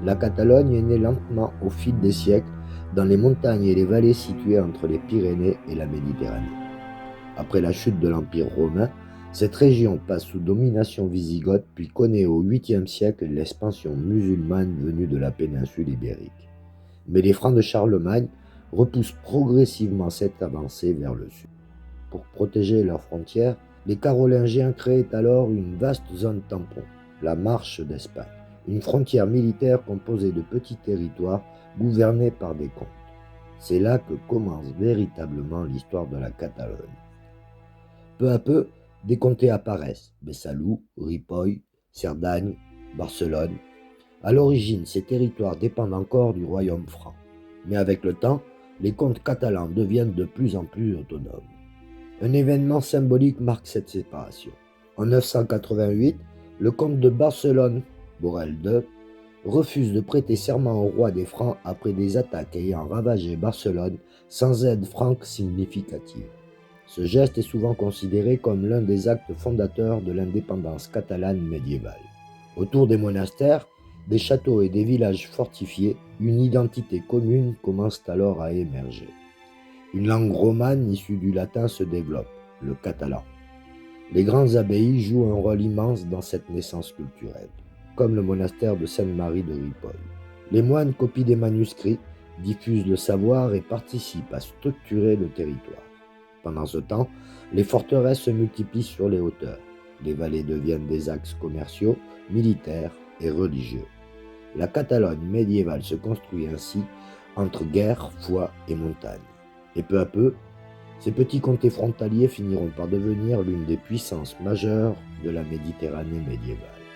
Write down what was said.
La Catalogne est née lentement au fil des siècles dans les montagnes et les vallées situées entre les Pyrénées et la Méditerranée. Après la chute de l'Empire romain, cette région passe sous domination wisigoth puis connaît au 8e siècle l'expansion musulmane venue de la péninsule ibérique. Mais les Francs de Charlemagne repoussent progressivement cette avancée vers le sud. Pour protéger leurs frontières, les Carolingiens créent alors une vaste zone tampon, la Marche d'Espagne, une frontière militaire composée de petits territoires gouvernés par des comtes. C'est là que commence véritablement l'histoire de la Catalogne. Peu à peu, des comtés apparaissent, Besalú, Ripoll, Cerdagne, Barcelone. À l'origine, ces territoires dépendent encore du royaume franc, mais avec le temps, les comtes catalans deviennent de plus en plus autonomes. Un événement symbolique marque cette séparation. En 988, le comte de Barcelone, Borrell II, refuse de prêter serment au roi des Francs après des attaques ayant ravagé Barcelone sans aide franque significative. Ce geste est souvent considéré comme l'un des actes fondateurs de l'indépendance catalane médiévale. Autour des monastères, des châteaux et des villages fortifiés, une identité commune commence alors à émerger. Une langue romane issue du latin se développe, le catalan. Les grandes abbayes jouent un rôle immense dans cette naissance culturelle, comme le monastère de Sainte-Marie de Ripoll. Les moines copient des manuscrits, diffusent le savoir et participent à structurer le territoire. Pendant ce temps, les forteresses se multiplient sur les hauteurs. Les vallées deviennent des axes commerciaux, militaires et religieux. La Catalogne médiévale se construit ainsi entre guerre, foi et montagne. Et peu à peu, ces petits comtés frontaliers finiront par devenir l'une des puissances majeures de la Méditerranée médiévale.